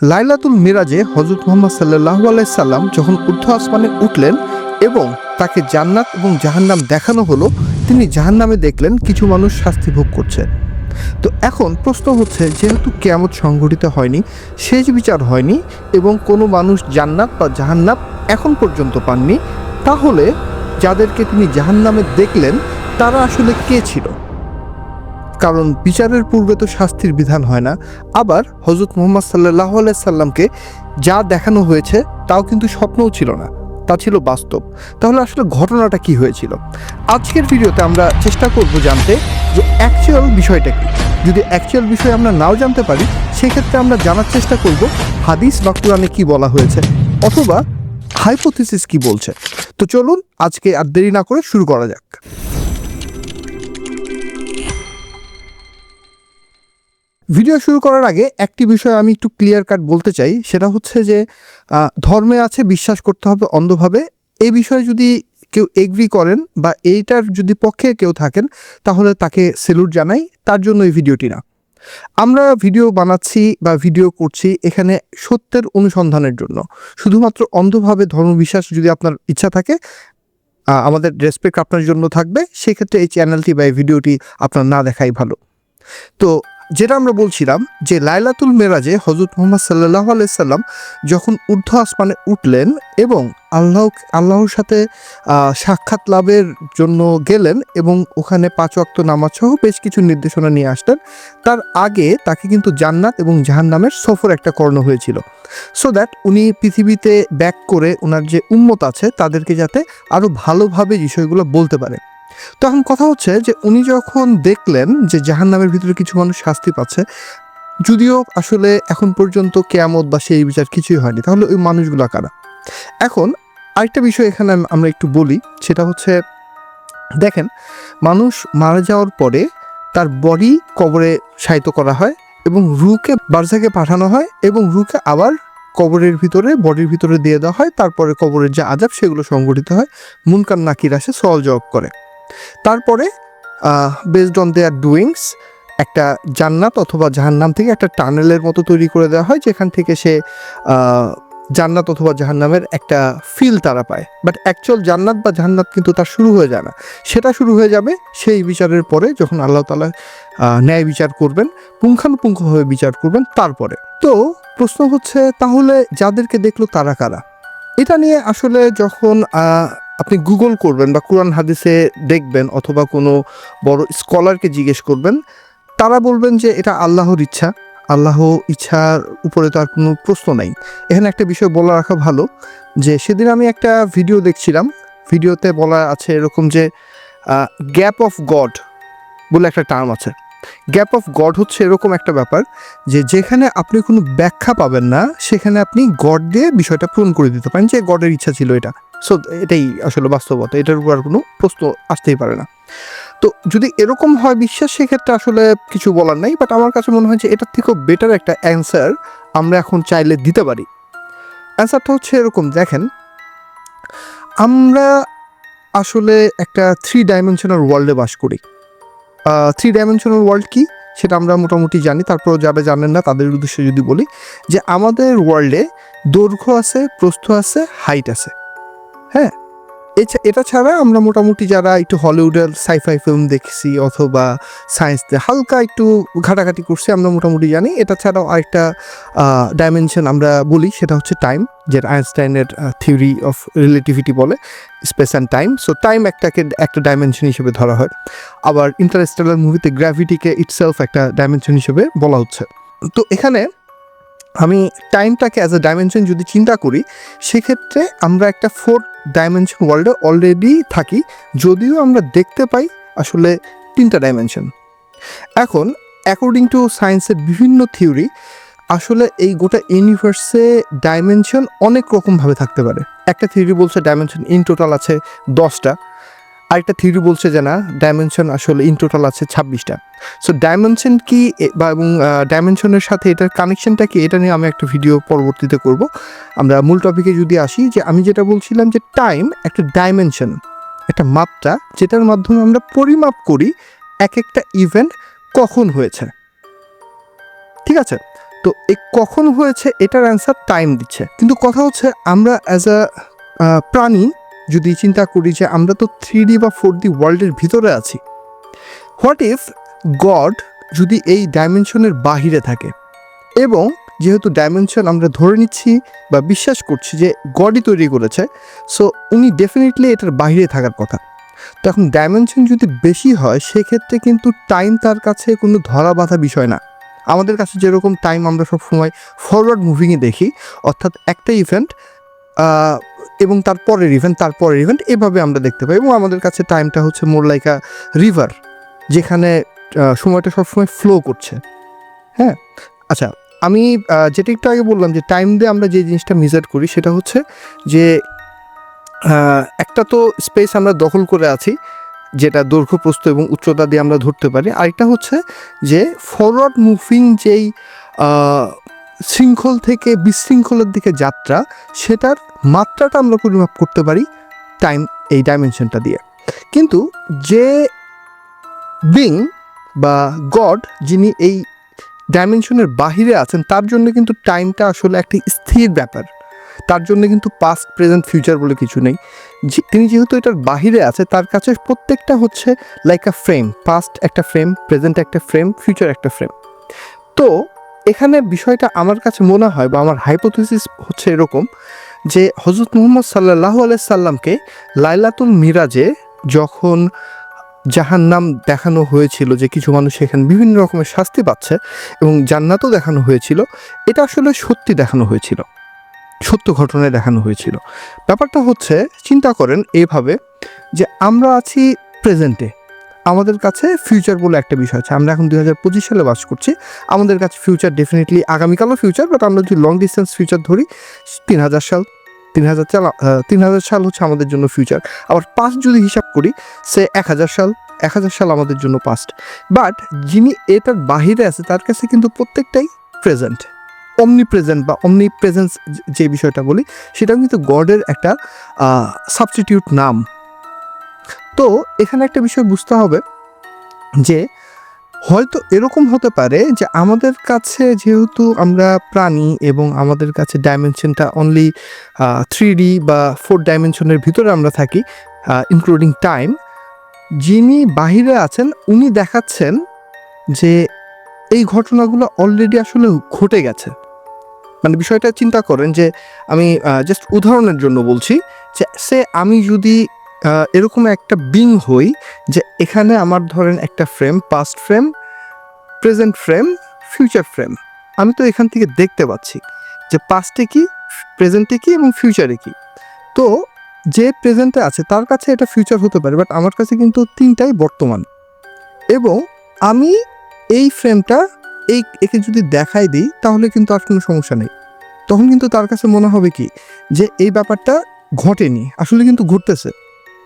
লাইলাতুল মিরাজে হযরত মুহাম্মদ সাল্লাল্লাহু আলাইহি সাল্লাম যখন ঊর্ধ্ব আসমানে উঠলেন এবং তাকে জান্নাত এবং জাহান্নাম দেখানো হলো, তিনি জাহান্নামে দেখলেন কিছু মানুষ শাস্তি ভোগ করছে। তো এখন প্রশ্ন হচ্ছে, যেহেতু কিয়ামত সংঘটিত হয়নি, শেষ বিচার হয়নি এবং কোনো মানুষ জান্নাত বা জাহান্নাম এখন পর্যন্ত পাননি, তাহলে যাদেরকে তিনি জাহান্নামে দেখলেন তারা আসলে কে ছিল? কারণ বিচারের পূর্বে তো শাস্তির বিধান হয় না। আবার হযরত মুহাম্মদ সাল্লাল্লাহু আলাইহি সাল্লামকে যা দেখানো হয়েছে তাও কিন্তু স্বপ্নও ছিল না, তা ছিল বাস্তব। তাহলে আসলে ঘটনাটা কি হয়েছিল? আজকের ভিডিওতে আমরা চেষ্টা করব জানতে যে অ্যাকচুয়াল বিষয়টা কি। যদি অ্যাকচুয়াল বিষয় আমরা নাও জানতে পারি, সেক্ষেত্রে আমরা জানার চেষ্টা করব হাদিস বা কুরআনে কি বলা হয়েছে, অথবা হাইপোথিসিস কি বলছে। তো চলুন আজকে আর দেরি না করে শুরু করা যাক। ভিডিও শুরু করার আগে একটি বিষয় আমি একটু ক্লিয়ার কাট বলতে চাই, সেটা হচ্ছে যে ধর্মে আছে বিশ্বাস করতে হবে অন্ধভাবে। এই বিষয়ে যদি কেউ এগ্রি করেন বা এইটার যদি পক্ষে কেউ থাকেন, তাহলে তাকে সেলুট জানাই, তার জন্য এই ভিডিওটি না। আমরা ভিডিও বানাচ্ছি বা ভিডিও করছি এখানে সত্যের অনুসন্ধানের জন্য। শুধুমাত্র অন্ধভাবে ধর্মবিশ্বাস যদি আপনার ইচ্ছা থাকে, আমাদের রেসপেক্ট আপনার জন্য থাকবে। সেক্ষেত্রে এই চ্যানেলটি বা এই ভিডিওটি আপনার না দেখাই ভালো। তো যেটা আমরা বলছিলাম যে লাইলাতুল মেরাজে হযরত মুহাম্মদ সাল্লাল্লাহু আলাইহি সাল্লাম যখন ঊর্ধ্ব আসমানে উঠলেন এবং আল্লাহর সাথে সাক্ষাৎ লাভের জন্য গেলেন এবং ওখানে 5 ওয়াক্ত নামাজ সহ বেশ কিছু নির্দেশনা নিয়ে আসলেন, তার আগে তাকে কিন্তু জান্নাত এবং জাহান্নামের সফর একটা করানো হয়েছিল, সো দ্যাট উনি পৃথিবীতে ব্যাক করে ওনার যে উম্মত আছে তাদেরকে যাতে আরও ভালোভাবে বিষয়গুলো বলতে পারে। তো এখন কথা হচ্ছে যে উনি যখন দেখলেন যে জাহান্নামের ভিতরে কিছু মানুষ শাস্তি পাচ্ছে, যদিও আসলে এখন পর্যন্ত কিয়ামত বা সেই বিচার কিছুই হয়নি, তাহলে ওই মানুষগুলো কারা? এখন আরেকটা বিষয় এখানে আমরা একটু বলি, সেটা হচ্ছে দেখেন, মানুষ মারা যাওয়ার পরে তার বডি কবরে শায়িত করা হয় এবং রুহকে বারজাখে পাঠানো হয় এবং রুহকে আবার কবরের ভিতরে বডির ভিতরে দিয়ে দেওয়া হয়। তারপরে কবরের যে আযাব সেগুলো সংঘটিত হয়, মুনকার নাকির আসে, সওয়াল জবাব করে। তারপরে বেসড অন দেয়ার ডুইংস একটা জান্নাত অথবা জাহান্নাম থেকে একটা টানেলের মতো তৈরি করে দেওয়া হয়, যেখান থেকে সে জান্নাত অথবা জাহান্নামের একটা ফিল তারা পায়। বাট অ্যাকচুয়াল জান্নাত বা জাহান্নাত কিন্তু তার শুরু হয়ে যায় না, সেটা শুরু হয়ে যাবে সেই বিচারের পরে, যখন আল্লাহ তাআলা ন্যায় বিচার করবেন, পুঙ্খানুপুঙ্খভাবে বিচার করবেন তারপরে। তো প্রশ্ন হচ্ছে, তাহলে যাদেরকে দেখলো তারা কারা? এটা নিয়ে আসলে যখন আপনি গুগল করবেন বা কুরআন হাদিসে দেখবেন অথবা কোনো বড় স্কলারকে জিজ্ঞেস করবেন, তারা বলবেন যে এটা আল্লাহর ইচ্ছা, আল্লাহ ইচ্ছার উপরে তো আর কোনো প্রশ্ন নাই। এখানে একটা বিষয় বলা রাখা ভালো, যে সেদিন আমি একটা ভিডিও দেখছিলাম, ভিডিওতে বলা আছে এরকম যে গ্যাপ অফ গড বলে একটা টার্ম আছে। গ্যাপ অফ গড হচ্ছে এরকম একটা ব্যাপার যে যেখানে আপনি কোনো ব্যাখ্যা পাবেন না, সেখানে আপনি গড দিয়ে বিষয়টা পূরণ করে দিতে পারেন যে গডের ইচ্ছা ছিল এটা। সো এটাই আসলে বাস্তবতা, এটার উপর আর কোনো প্রশ্ন আসতেই পারে না। তো যদি এরকম হয় বিশ্বাস, সেক্ষেত্রে আসলে কিছু বলার নাই। বাট আমার কাছে মনে হয় যে এটার থেকেও বেটার একটা অ্যান্সার আমরা এখন চাইলে দিতে পারি। অ্যান্সারটা হচ্ছে এরকম, দেখেন, আমরা আসলে একটা 3 ডাইমেনশনাল ওয়ার্ল্ডে বাস করি। 3 ডাইমেনশনাল ওয়ার্ল্ড কি সেটা আমরা মোটামুটি জানি, তারপর যারা জানেন না তাদের উদ্দেশ্যে যদি বলি যে আমাদের ওয়ার্ল্ডে দৈর্ঘ্য আছে, প্রস্থ আছে, হাইট আছে। হ্যাঁ, এটা ছাড়া আমরা মোটামুটি যারা একটু হলিউডের সাইফাই ফিল্ম দেখছি অথবা সায়েন্সতে হালকা একটু ঘাটাঘাটি করছি, আমরা মোটামুটি জানি। এটা ছাড়াও আরেকটা ডাইমেনশন আমরা বলি, সেটা হচ্ছে টাইম, যেটা আইনস্টাইনের থিওরি অফ রিলেটিভিটি বলে, space and time. So time একটা ডাইমেনশন হিসেবে ধরা হয়। আবার ইন্টারস্টেলার মুভিতে গ্র্যাভিটিকে ইটসেলফ একটা ডাইমেনশন হিসেবে বলা হচ্ছে। তো এখানে আমি টাইমটাকে অ্যাজ এ ডাইমেনশন যদি চিন্তা করি, সেক্ষেত্রে আমরা একটা 4 ডাইমেনশন ওয়ার্ল্ডে অলরেডি থাকি, যদিও আমরা দেখতে পাই আসলে 3টা ডাইমেনশন। এখন অ্যাকর্ডিং টু সায়েন্সের বিভিন্ন থিওরি, আসলে এই গোটা ইউনিভার্সে ডাইমেনশন অনেক রকমভাবে থাকতে পারে। একটা থিওরি বলছে ডাইমেনশন ইন টোটাল আছে 10টা, আরেকটা থিওরি বলছে যে না, ডাইমেনশন আসলে ইন টোটাল আছে 26টা। সো ডাইমেনশন কি বা এবং ডাইমেনশনের সাথে এটার কানেকশনটা কি, এটা নিয়ে আমি একটা ভিডিও পরবর্তীতে করব। আমরা মূল টপিকে যদি আসি, যে আমি যেটা বলছিলাম যে টাইম একটা ডাইমেনশন, একটা মাত্রা, যেটার মাধ্যমে আমরা পরিমাপ করি এক একটা ইভেন্ট কখন হয়েছে। ঠিক আছে, তো এই কখন হয়েছে এটার অ্যান্সার টাইম দিচ্ছে। কিন্তু কথা হচ্ছে আমরা অ্যাজ আ প্রাণী যদি চিন্তা করি যে আমরা তো 3D বা 4D ওয়ার্ল্ডের ভিতরে আছি, হোয়াট ইফ গড যদি এই ডাইমেনশনের বাহিরে থাকে, এবং যেহেতু ডাইমেনশন আমরা ধরে নিচ্ছি বা বিশ্বাস করছি যে গডই তৈরি করেছে, সো উনি ডেফিনেটলি এটার বাইরে থাকার কথা। তো এখন ডাইমেনশন যদি বেশি হয় সেক্ষেত্রে কিন্তু টাইম তার কাছে কোনো ধরা বাঁধা বিষয় না। আমাদের কাছে যেরকম টাইম আমরা সবসময় ফরওয়ার্ড মুভিংয়ে দেখি, অর্থাৎ একটা ইভেন্ট এবং তারপরের ইভেন্ট এভাবে আমরা দেখতে পাই, এবং আমাদের কাছে টাইমটা হচ্ছে মোর লাইক আ রিভার, যেখানে সময়টা সবসময় ফ্লো করছে। হ্যাঁ, আচ্ছা, আমি যেটা একটু আগে বললাম যে টাইম দিয়ে আমরা যে জিনিসটা মেজার করি সেটা হচ্ছে যে একটা তো স্পেস আমরা দখল করে আছি, যেটা দৈর্ঘ্য, প্রস্থ এবং উচ্চতা দিয়ে আমরা ধরতে পারি। আরেকটা হচ্ছে যে ফরওয়ার্ড মুভিং যেই শৃঙ্খল থেকে বিশৃঙ্খলের দিকে যাত্রা, সেটার মাত্রাটা আমরা পরিমাপ করতে পারি টাইম, এই ডাইমেনশনটা দিয়ে। কিন্তু যে বিং বা গড যিনি এই ডাইমেনশনের বাহিরে আছেন, তার জন্য কিন্তু টাইমটা আসলে একটি স্থির ব্যাপার। তার জন্য কিন্তু পাস্ট, প্রেজেন্ট, ফিউচার বলে কিছু নেই। তিনি যেহেতু এটার বাহিরে আছে, তার কাছে প্রত্যেকটা হচ্ছে লাইক আ ফ্রেম, পাস্ট একটা ফ্রেম, প্রেজেন্ট একটা ফ্রেম, ফিউচার একটা ফ্রেম। তো এখানে বিষয়টা আমার কাছে মনে হয় বা আমার হাইপোথিসিস হচ্ছে এরকম যে হযরত মুহাম্মদ সাল্লাল্লাহু আলাইহি সাল্লামকে লাইলাতুল মিরাজে যখন জাহান্নাম দেখানো হয়েছিল, যে কিছু মানুষ সেখানে বিভিন্ন রকমের শাস্তি পাচ্ছে, এবং জান্নাতও দেখানো হয়েছিল, এটা আসলে সত্যি দেখানো হয়েছিল, সত্য ঘটনায় দেখানো হয়েছিল। ব্যাপারটা হচ্ছে, চিন্তা করেন এইভাবে যে আমরা আছি প্রেজেন্টে, আমাদের কাছে ফিউচার বলে একটা বিষয় আছে। আমরা এখন 2025 সালে বাস করছি, আমাদের কাছে ফিউচার ডেফিনেটলি আগামীকালও ফিউচার, বাট আমরা যদি লং ডিস্টেন্স ফিউচার ধরি 3000 সাল, 3000 সাল হচ্ছে আমাদের জন্য ফিউচার। আবার পাস্ট যদি হিসাব করি, সে 1000 সাল আমাদের জন্য পাস্ট। বাট যিনি এটার বাহিরে আছে তার কাছে কিন্তু প্রত্যেকটাই প্রেজেন্ট, অমনি প্রেজেন্ট বা অমনি প্রেজেন্স যে বিষয়টা বলি, সেটাও কিন্তু গডের একটা সাবস্টিটিউট নাম। তো এখানে একটা বিষয় বুঝতে হবে যে হয়তো এরকম হতে পারে যে আমাদের কাছে যেহেতু আমরা প্রাণী এবং আমাদের কাছে ডাইমেনশনটা অনলি 3D বা 4 ডাইমেনশনের ভিতরে আমরা থাকি, ইনক্লুডিং টাইম, যিনি বাহিরে আছেন উনি দেখাচ্ছেন যে এই ঘটনাগুলো অলরেডি আসলে ঘটে গেছে। মানে বিষয়টা চিন্তা করেন যে আমি জাস্ট উদাহরণের জন্য বলছি যে আমি যদি এরকম একটা বিং হই যে এখানে আমার ধরেন একটা frame, past frame, present frame, future frame, আমি তো এখান থেকে দেখতে পাচ্ছি যে পাস্টে কি, প্রেজেন্টে কি এবং ফিউচারে কি। তো যে প্রেজেন্টে আছে তার কাছে এটা ফিউচার হতে পারে, বাট আমার কাছে কিন্তু তিনটাই বর্তমান, এবং আমি এই ফ্রেমটা একে যদি দেখাই দিই তাহলে কিন্তু আর কোনো সমস্যা নেই। তখন কিন্তু তার কাছে মনে হবে কি যে এই ব্যাপারটা ঘটেনি, আসলে কিন্তু ঘটতেছে।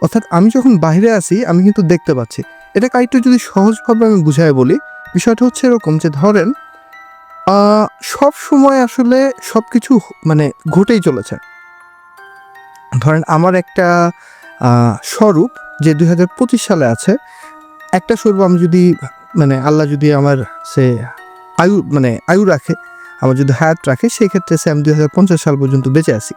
অর্থাৎ আমি যখন বাইরে আসি আমি কিন্তু দেখতে পাচ্ছি। এটা একটু যদি সহজভাবে আমি বুঝাই বলি, বিষয়টা হচ্ছে এরকম যে ধরেন সব সময় আসলে সব কিছু মানে ঘটেই চলেছে। ধরেন আমার একটা স্বরূপ যে 2025 সালে আছে, একটা স্বরূপ আমি যদি মানে আল্লাহ যদি আমার সে আয়ু রাখে, আমার যদি হায়াত রাখে, সেই ক্ষেত্রে সে আমি 2050 সাল পর্যন্ত বেঁচে আছি।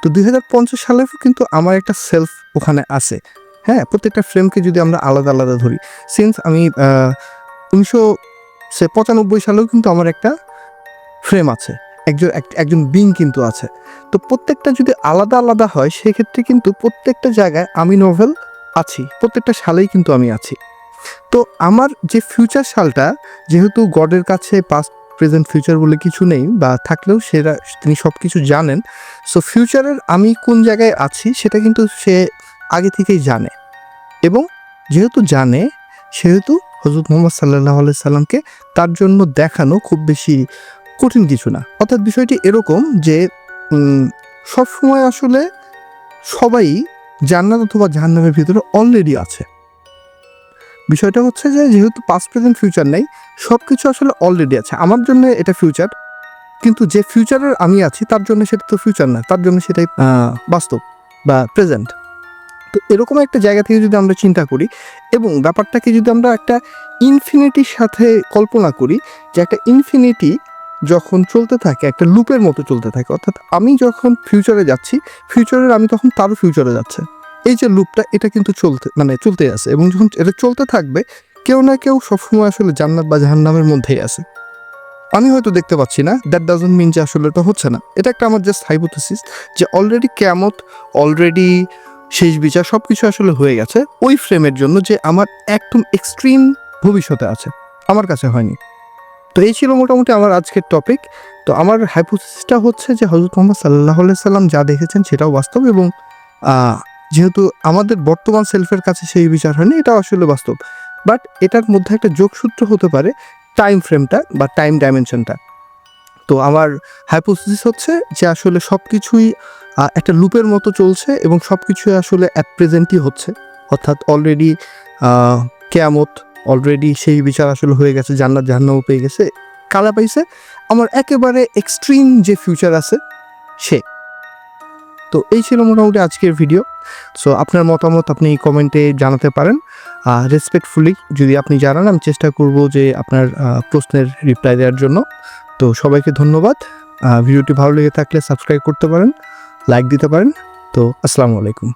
তো 2050 সালেও কিন্তু আমার একটা সেলফ ওখানে আছে। হ্যাঁ, প্রত্যেকটা ফ্রেমকে যদি আমরা আলাদা আলাদা ধরি, সিন্স আমি 1995 সালেও কিন্তু আমার একটা ফ্রেম আছে, একজন বিং কিন্তু আছে। তো প্রত্যেকটা যদি আলাদা আলাদা হয় সেক্ষেত্রে কিন্তু প্রত্যেকটা জায়গায় আমি নোভেল আছি, প্রত্যেকটা সালেই কিন্তু আমি আছি। তো আমার যে ফিউচার সালটা, যেহেতু গডের কাছে পাস্ট, প্রেজেন্ট, ফিউচার বলে কিছু নেই, বা থাকলেও তিনি সব কিছু জানেন, সো ফিউচারের আমি কোন জায়গায় আছি সেটা কিন্তু সে আগে থেকেই জানে, এবং যেহেতু জানে সেহেতু হযরত মুহাম্মদ সাল্লাল্লাহু আলাইহি সাল্লামকে তার জন্য দেখানো খুব বেশি কঠিন কিছু না। অর্থাৎ বিষয়টি এরকম যে সব সময় আসলে সবাই জান্নাত অথবা জাহান্নামের ভিতরে অলরেডি আছে। বিষয়টা হচ্ছে যে যেহেতু পাস্ট, প্রেজেন্ট, ফিউচার নেই, সব কিছু আসলে অলরেডি আছে। আমার জন্য এটা ফিউচার, কিন্তু যে ফিউচারের আমি আছি তার জন্য সেটা তো ফিউচার না, তার জন্য সেটাই বাস্তব বা প্রেজেন্ট। তো এরকম একটা জায়গা থেকে যদি আমরা চিন্তা করি এবং ব্যাপারটাকে যদি আমরা একটা ইনফিনিটির সাথে কল্পনা করি, যে একটা ইনফিনিটি যখন চলতে থাকে একটা লুপের মতো চলতে থাকে, অর্থাৎ আমি যখন ফিউচারে যাচ্ছি, ফিউচারের আমি তখন তারও ফিউচারে যাচ্ছে, এই যে লুপটা এটা কিন্তু চলতে আছে, এবং যখন এটা চলতে থাকবে কেউ না কেউ সবসময় আসলে জান্নাত বা জাহান্নামের মধ্যেই আছে। আমি হয়তো দেখতে পাচ্ছি না, দ্যাট ডাজন্ট মিন যে আসলে এটা হচ্ছে না। এটা একটা আমার জাস্ট হাইপোথেসিস যে অলরেডি কিয়ামত, অলরেডি শেষ বিচার সব কিছু আসলে হয়ে গেছে ওই ফ্রেমের জন্য যে আমার একদম এক্সট্রিম ভবিষ্যতে আছে, আমার কাছে হয়নি। তো এই ছিল মোটামুটি আমার আজকের টপিক। তো আমার হাইপোথেসিসটা হচ্ছে যে হযরত মুহাম্মদ সাল্লাল্লাহু আলাইহি সাল্লাম যা দেখেছেন সেটাও বাস্তব, এবং যেহেতু আমাদের বর্তমান সেলফের কাছে সেই বিচার হয়নি, এটাও আসলে বাস্তব। বাট এটার মধ্যে একটা যোগসূত্র হতে পারে টাইম ফ্রেমটা বা টাইম ডাইমেনশনটা। তো আমার হাইপোথেসিস হচ্ছে যে আসলে সব কিছুই একটা লুপের মতো চলছে, এবং সব কিছুই আসলে অ্যাট প্রেজেন্টই হচ্ছে, অর্থাৎ অলরেডি কেয়ামত, অলরেডি সেই বিচার আসলে হয়ে গেছে, জান্নাত জাহান্নামও পেয়ে গেছে, কালা পাইছে, আমার একেবারে এক্সট্রিম যে ফিউচার আছে সে। তো এই ছিল মোটামুটি আজকের ভিডিও। সো আপনার মতামত আপনি কমেন্টে জানাতে পারেন, রেসপেক্টফুলি যদি আপনি জানান, আমি চেষ্টা করব যে আপনার প্রশ্নের রিপ্লাই দেওয়ার জন্য। তো সবাইকে ধন্যবাদ। ভিডিওটি ভালো লেগে থাকলে সাবস্ক্রাইব করতে পারেন, লাইক দিতে পারেন। তো আসসালামু আলাইকুম।